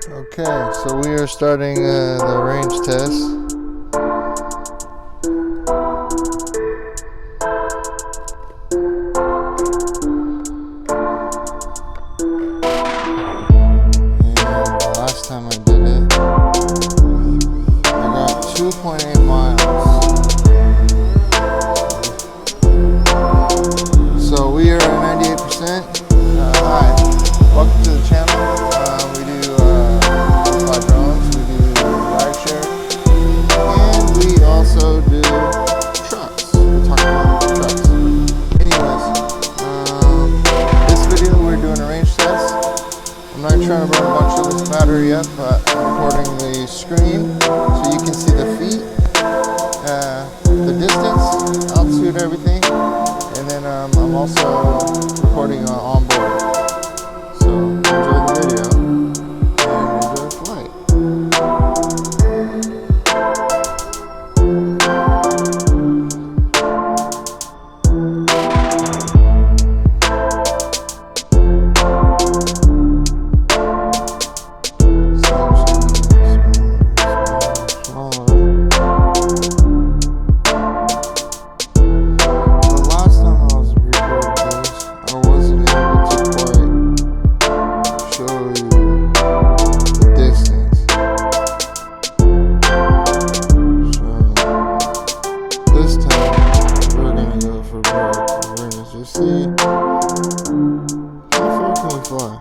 Okay, so we are starting the range test. And the last time I did it, I got 2.8 miles. So we are at 98%. Hi, welcome to the channel. We do fly drones, we do rideshare, and we also do trucks. We'll talk about trucks. Anyways, this video we're doing a range test. I'm not trying to burn a bunch of this battery up, but I'm recording the screen so you can see the feet, the distance, altitude, everything. And then I'm also recording on board. So enjoy the video and enjoy the flight. See how far can we fly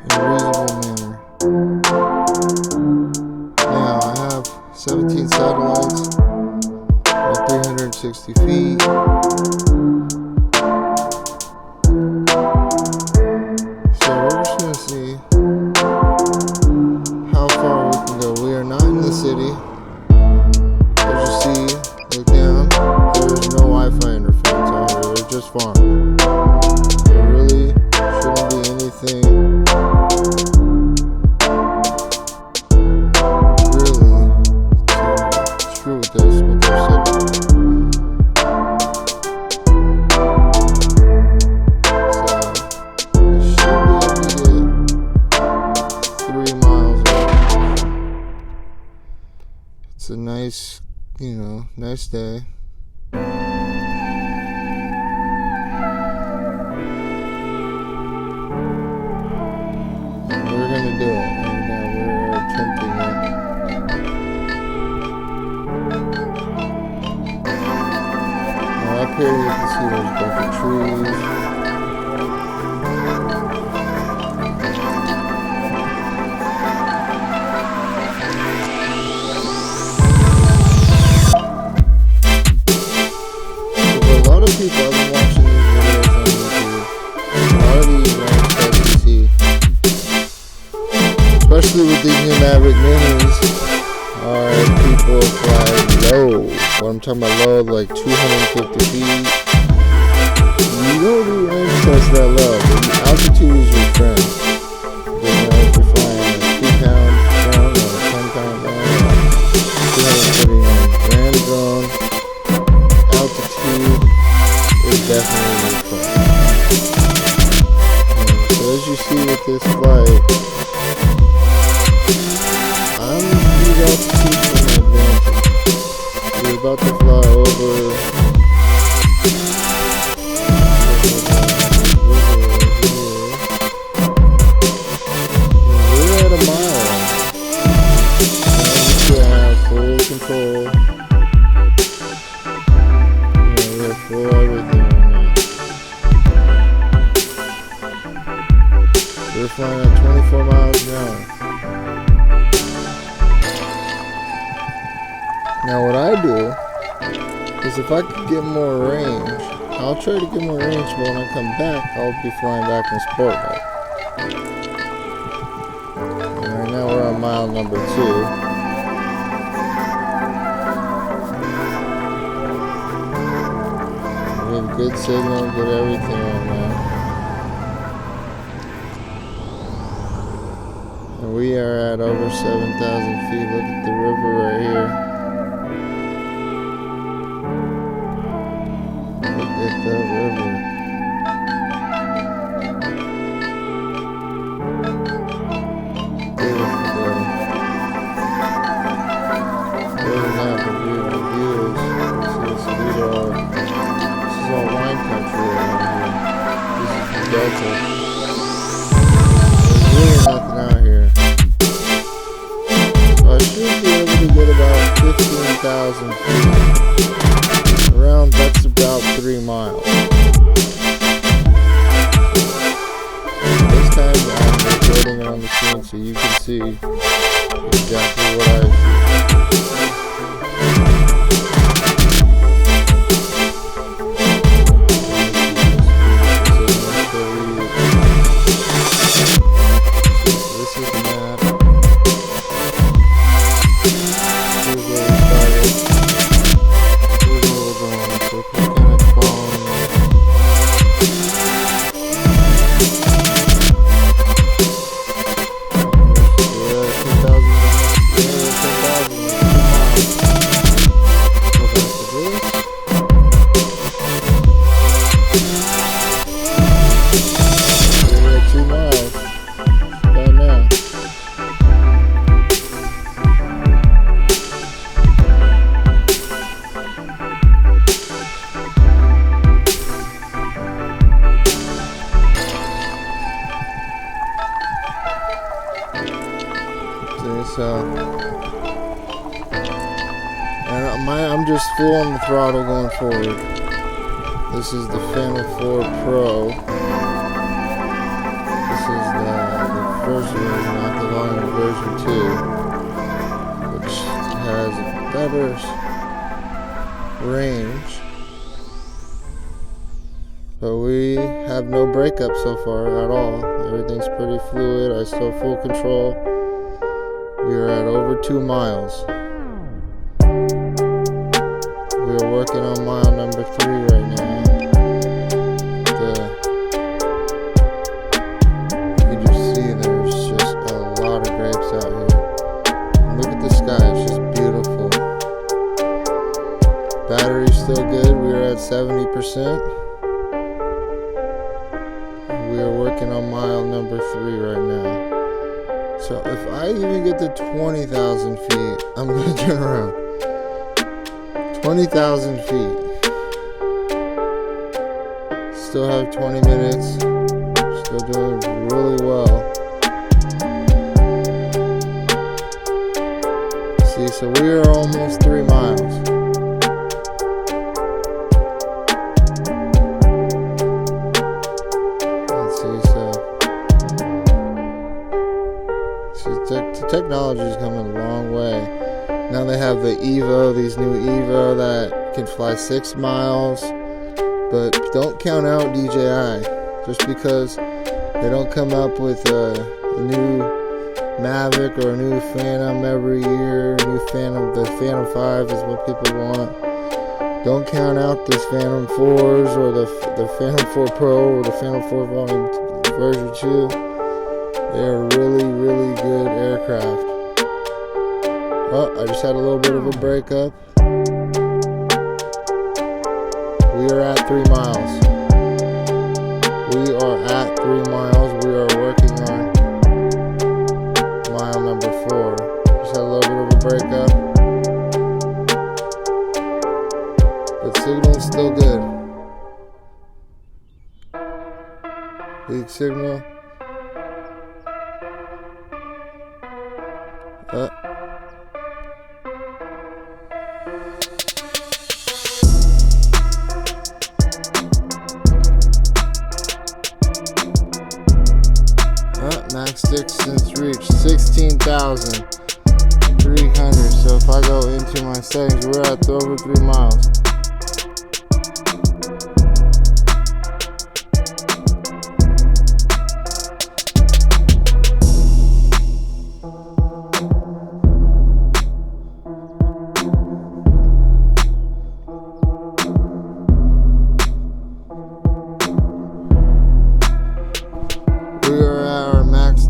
in a reasonable manner. Now I have 17 satellites at 360 feet. So we're just going to see how far we can go. We are not in the city. As you see, look down, there's no Wi-Fi interference out here, they're just farms. There really shouldn't be anything really to screw with this, what they're setting. So, it should be able to get 3 miles away. It's a nice, nice day. And we're gonna do it. Right now we're attempting it. Now up here you can see there's a bunch of trees. People have been watching these videos on YouTube. A lot of these range tests you see, especially with these new Maverick Minis, are people fly low. What I'm talking about low, like 250 feet. You don't do range tests that low. The altitude is your friend. If you're flying a 2-pound drone or a 10-pound drone or a 230 grand drone, altitude is definitely fun. So as you see with this flight, I'm using altitude for my advantage. We're about to fly over we're at a mile. And we have full control. We have full everything. We're flying at 24 miles an hour. Now what I do is if I could get more range, I'll try to get more range, but when I come back, I'll be flying back in sport mode. And right now we're on mile number 2. We have good signal, good everything right now. And we are at over 7,000 feet. Look at the river right here. Look at the river. There's really nothing out here. So I should be able to get about 15,000 feet. Around, that's about 3 miles. This time I'm recording it on the screen so you can see exactly what I see. So, and I'm just full on the throttle going forward. This is the Phantom 4 Pro. This is the first version, not the longer version 2, which has a better range. But we have no breakup so far at all. Everything's pretty fluid. I still have full control. We are at over 2 miles. We are working on mile number 3 right now. You can just see there's just a lot of grapes out here. Look at the sky, it's just beautiful. Battery's still good, we are at 70%. We are working on mile number 3 right now. So if I even get to 20,000 feet, I'm going to turn around. 20,000 feet. Still have 20 minutes. Still doing really well. See, so we are almost 3 miles. The technology is coming a long way. Now they have the Evo, these new Evo that can fly 6 miles. But don't count out DJI. Just because they don't come up with a new Mavic or a new Phantom every year. The Phantom 5 is what people want. Don't count out this Phantom 4s or the Phantom 4 Pro or the Phantom 4 version 2. They are really, really good aircraft. Oh, I just had a little bit of a breakup. We are at 3 miles. We are at 3 miles. We are working on mile number 4. Just had a little bit of a breakup. But signal is still good. Big signal. Max distance reached 16,300. So if I go into my settings, we're at over 3 miles.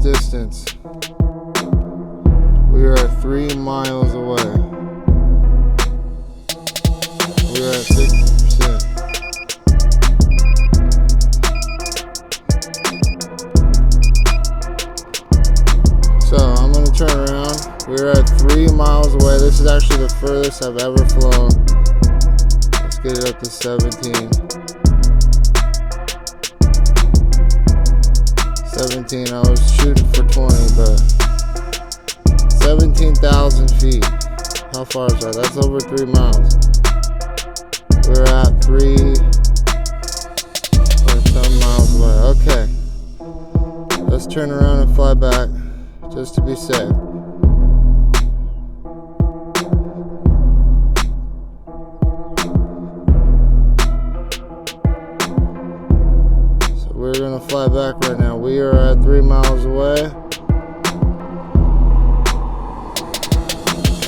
Distance. We are 3 miles away. We are at 60%. So I'm going to turn around. We're at 3 miles away. This is actually the furthest I've ever flown. Let's get it up to 17. 17. I was shooting for 20, but 17,000 feet. How far is that? That's over 3 miles. We're at 3.7 miles away. Okay. Let's turn around and fly back just to be safe. So we're gonna fly back right now. We are at 3 miles away.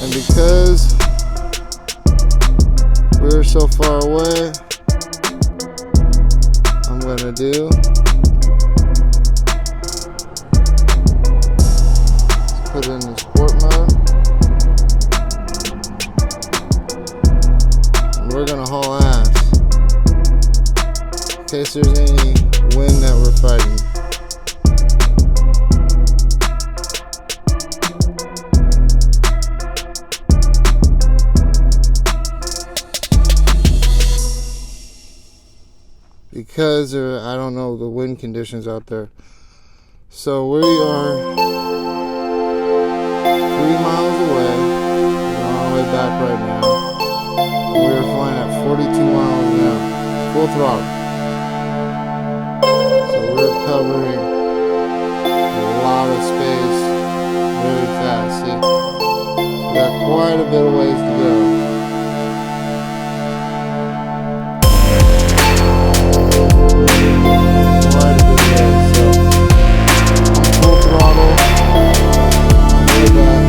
And because we're so far away, I'm gonna do put it in the sport mode, and we're gonna haul ass in case there's any wind that we're fighting. Because I don't know the wind conditions out there. So we are 3 miles away. We're on our way back right now. We're flying at 42 miles an hour, full throttle. So we're covering a lot of space very fast. See, we got quite a bit of ways to go. Quite a bit of ways. So I'm full throttle. I'm way back.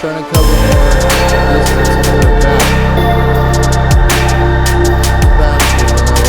Trying to cover more distance and more back. Faster than I was on the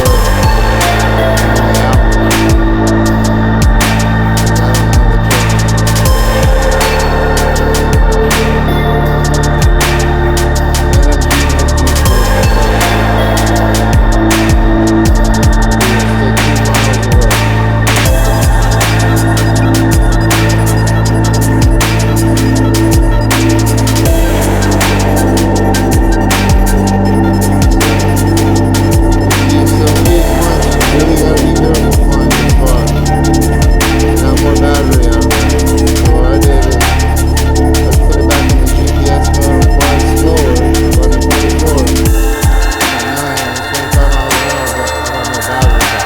outside.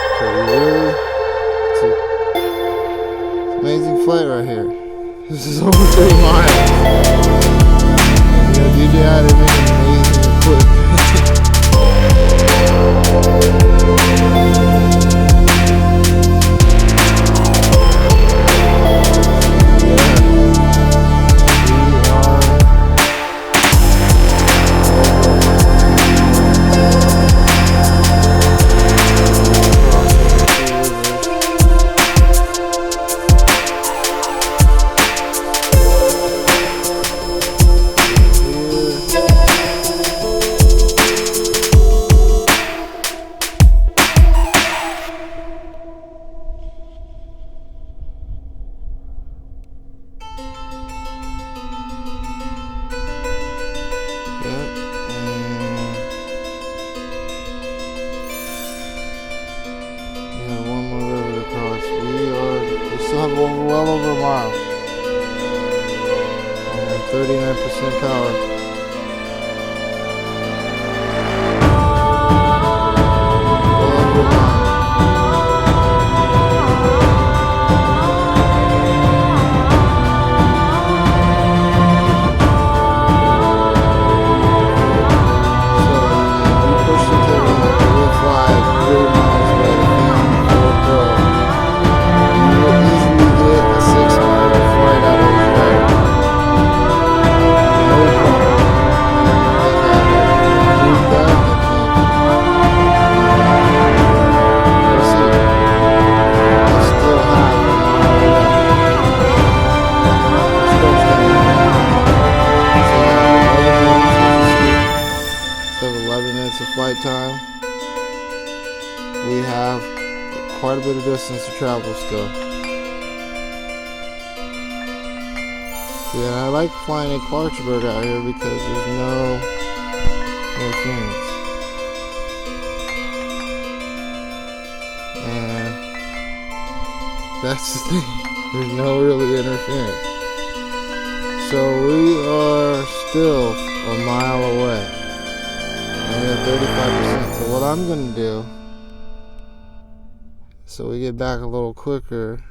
I don't know the difference. Amazing flight right here. This is over 3 miles. You know, DJI, they make it amazing and quick. Well over a mile. And 39% power. Well over a mile. So we pushed it to the limit. We'll fly 3 miles away to film 4 Pro. You will easily get a 6-hour flight out of this ride. No problem. minutes of flight time. We have quite a bit of distance to travel still. Yeah, I like flying in Clarksburg out here because there's no interference. And that's the thing. There's no really interference. So we are still a mile away. Only at 35%. So what I'm going to do, so we get back a little quicker,